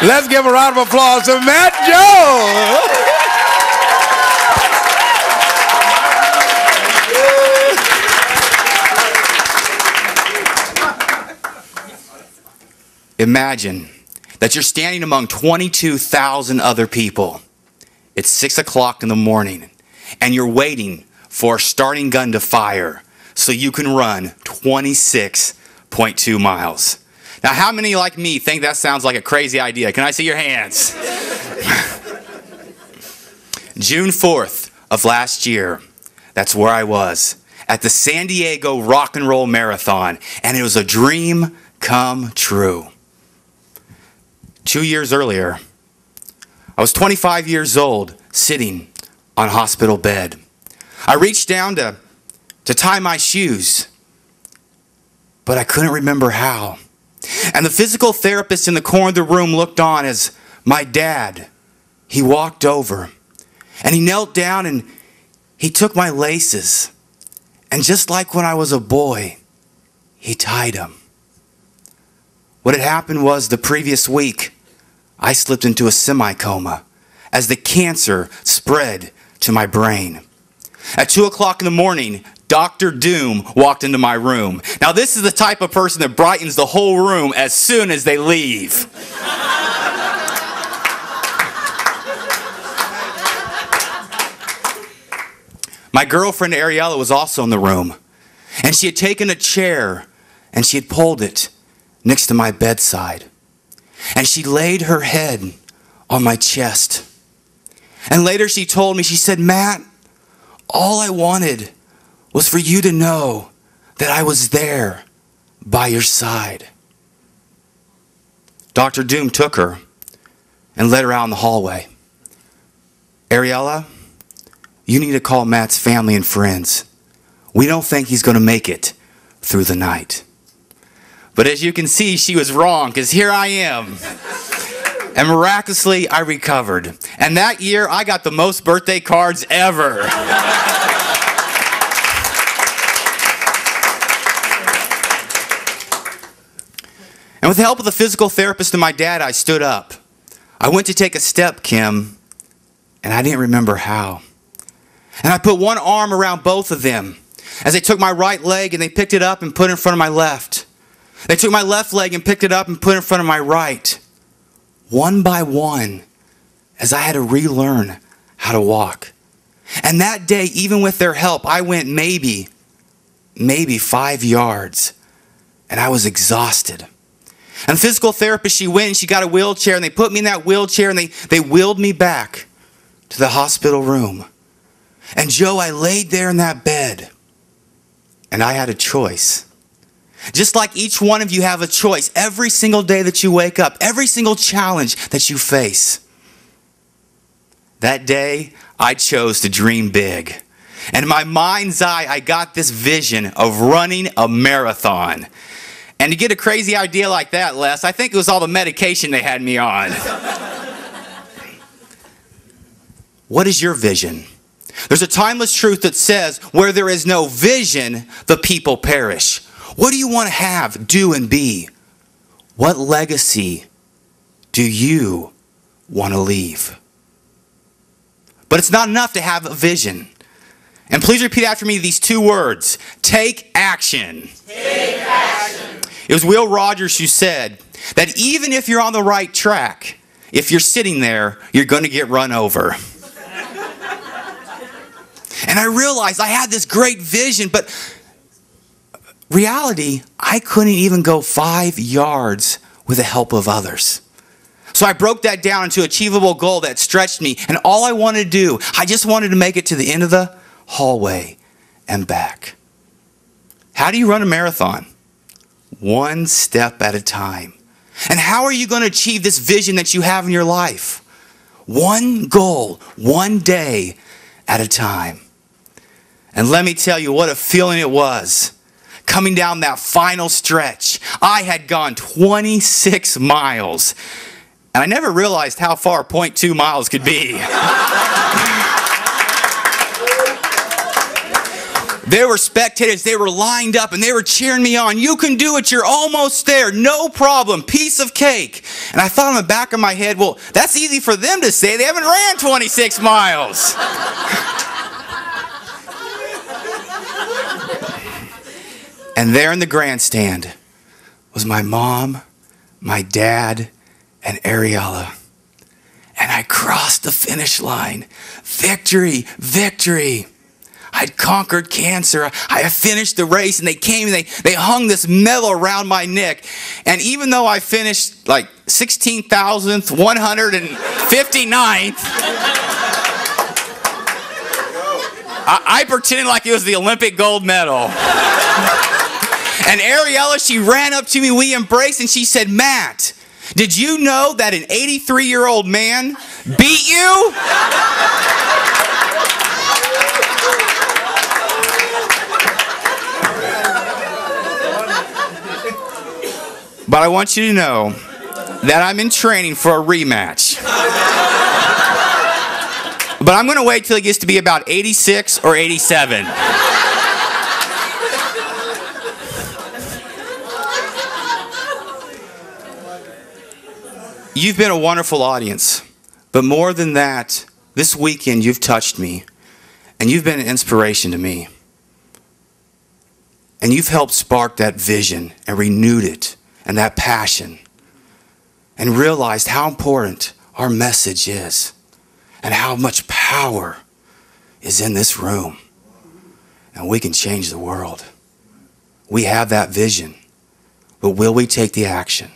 Let's give a round of applause to Matt Joe. Imagine that you're standing among 22,000 other people. It's 6 o'clock in the morning, and you're waiting for a starting gun to fire so you can run 26.2 miles. Now, how many like me think that sounds like a crazy idea? Can I see your hands? June 4th of last year, that's where I was, at the San Diego Rock and Roll Marathon, and it was a dream come true. 2 years earlier, I was 25 years old, sitting on a hospital bed. I reached down to tie my shoes, but I couldn't remember how. And the physical therapist in the corner of the room looked on as my dad, he walked over, and he knelt down and he took my laces. And just like when I was a boy, he tied them. What had happened was the previous week, I slipped into a semi-coma as the cancer spread to my brain. At 2 o'clock in the morning, Dr. Doom walked into my room. Now, this is the type of person that brightens the whole room as soon as they leave. My girlfriend Ariella was also in the room, and she had taken a chair and she had pulled it next to my bedside. And she laid her head on my chest. And later she told me, she said, "Matt, all I wanted was for you to know that I was there by your side." Dr. Doom took her and led her out in the hallway. "Ariella, you need to call Matt's family and friends. We don't think he's going to make it through the night." But as you can see, she was wrong, because here I am. And miraculously, I recovered. And that year, I got the most birthday cards ever. And with the help of the physical therapist and my dad, I stood up. I went to take a step, Kim, and I didn't remember how. And I put one arm around both of them as they took my right leg and they picked it up and put it in front of my left. They took my left leg and picked it up and put it in front of my right. One by one, as I had to relearn how to walk. And that day, even with their help, I went maybe 5 yards. And I was exhausted. And the physical therapist, she went and she got a wheelchair and they put me in that wheelchair and they wheeled me back to the hospital room. And Joe, I laid there in that bed and I had a choice. Just like each one of you have a choice every single day that you wake up, every single challenge that you face. That day, I chose to dream big. And in my mind's eye, I got this vision of running a marathon. And to get a crazy idea like that, Les, I think it was all the medication they had me on. What is your vision? There's a timeless truth that says, where there is no vision, the people perish. What do you want to have, do, and be? What legacy do you want to leave? But it's not enough to have a vision. And please repeat after me these two words. Take action. Take action. It was Will Rogers who said that even if you're on the right track, if you're sitting there, you're going to get run over. And I realized I had this great vision, but reality, I couldn't even go 5 yards with the help of others. So I broke that down into an achievable goal that stretched me. And all I wanted to do, I just wanted to make it to the end of the hallway and back. How do you run a marathon? One step at a time. And how are you going to achieve this vision that you have in your life? One goal, one day at a time. And let me tell you what a feeling it was. Coming down that final stretch, I had gone 26 miles. And I never realized how far 0.2 miles could be. There were spectators, they were lined up and they were cheering me on. You can do it, you're almost there, no problem, piece of cake. And I thought in the back of my head, well, that's easy for them to say, they haven't ran 26 miles. And there in the grandstand was my mom, my dad, and Ariella. And I crossed the finish line. Victory, victory. I'd conquered cancer. I had finished the race, and they came and they hung this medal around my neck. And even though I finished like 16,000th, 159th, I pretended like it was the Olympic gold medal. And Ariella, she ran up to me, we embraced, and she said, Matt, did you know that an 83-year-old man beat you? But I want you to know that I'm in training for a rematch. But I'm going to wait till it gets to be about 86 or 87. You've been a wonderful audience. But more than that, this weekend you've touched me. And you've been an inspiration to me. And you've helped spark that vision and renewed it. And that passion, and realized how important our message is, and how much power is in this room. And we can change the world. We have that vision, but will we take the action?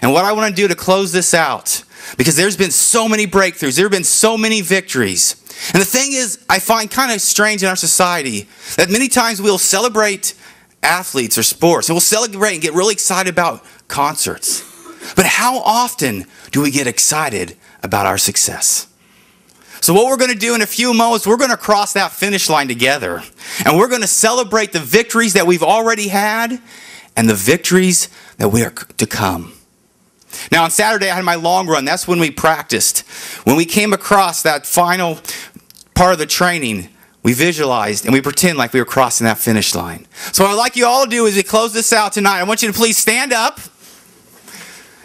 And what I want to do to close this out, because there's been so many breakthroughs, there have been so many victories. And the thing is, I find kind of strange in our society that many times we'll celebrate athletes or sports, and we'll celebrate and get really excited about concerts. But how often do we get excited about our success? So what we're going to do in a few moments, we're going to cross that finish line together. And we're going to celebrate the victories that we've already had and the victories that we are to come. Now on Saturday I had my long run. That's when we practiced. When we came across that final part of the training, we visualized and we pretend like we were crossing that finish line. So what I'd like you all to do is we close this out tonight. I want you to please stand up.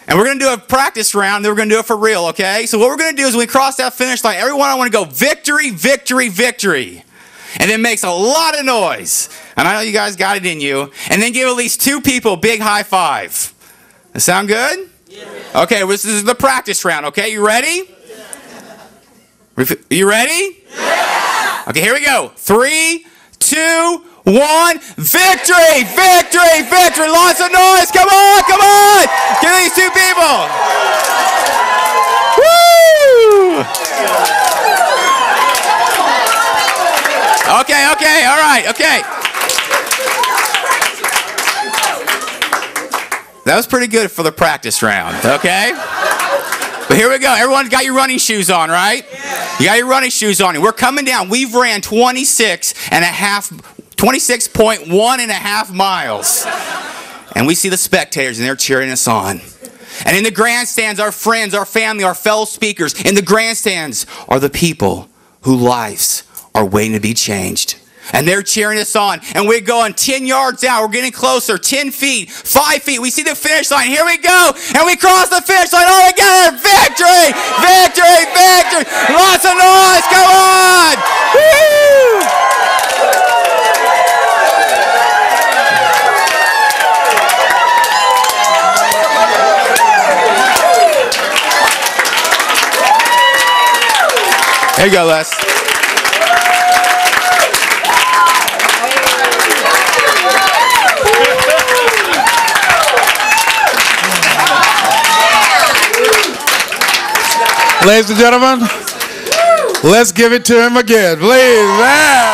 And we're going to do a practice round. Then we're going to do it for real, okay? So what we're going to do is when we cross that finish line, everyone I want to go victory, victory, victory. And it makes a lot of noise. And I know you guys got it in you. And then give at least 2 people a big high five. That sound good? Yeah. Okay, well, this is the practice round, okay? You ready? Yeah. You ready? Yeah. Okay, here we go. 3, 2, 1. Victory! Victory! Victory! Lots of noise! Come on! Come on! Give these 2 people! Woo! Okay, okay, all right, okay. That was pretty good for the practice round, okay? But here we go. Everyone's got your running shoes on, right? You got your running shoes on. We're coming down. We've ran 26.1 and a half miles. And we see the spectators, and they're cheering us on. And in the grandstands, our friends, our family, our fellow speakers. In the grandstands are the people whose lives are waiting to be changed. And they're cheering us on. And we're going 10 yards out. We're getting closer. 10 feet. 5 feet. We see the finish line. Here we go. And we cross the finish line all together. Victory! Victory! Victory! Lots of noise. Come on! Woo! Here you go, Les. Ladies and gentlemen, let's give it to him again, please.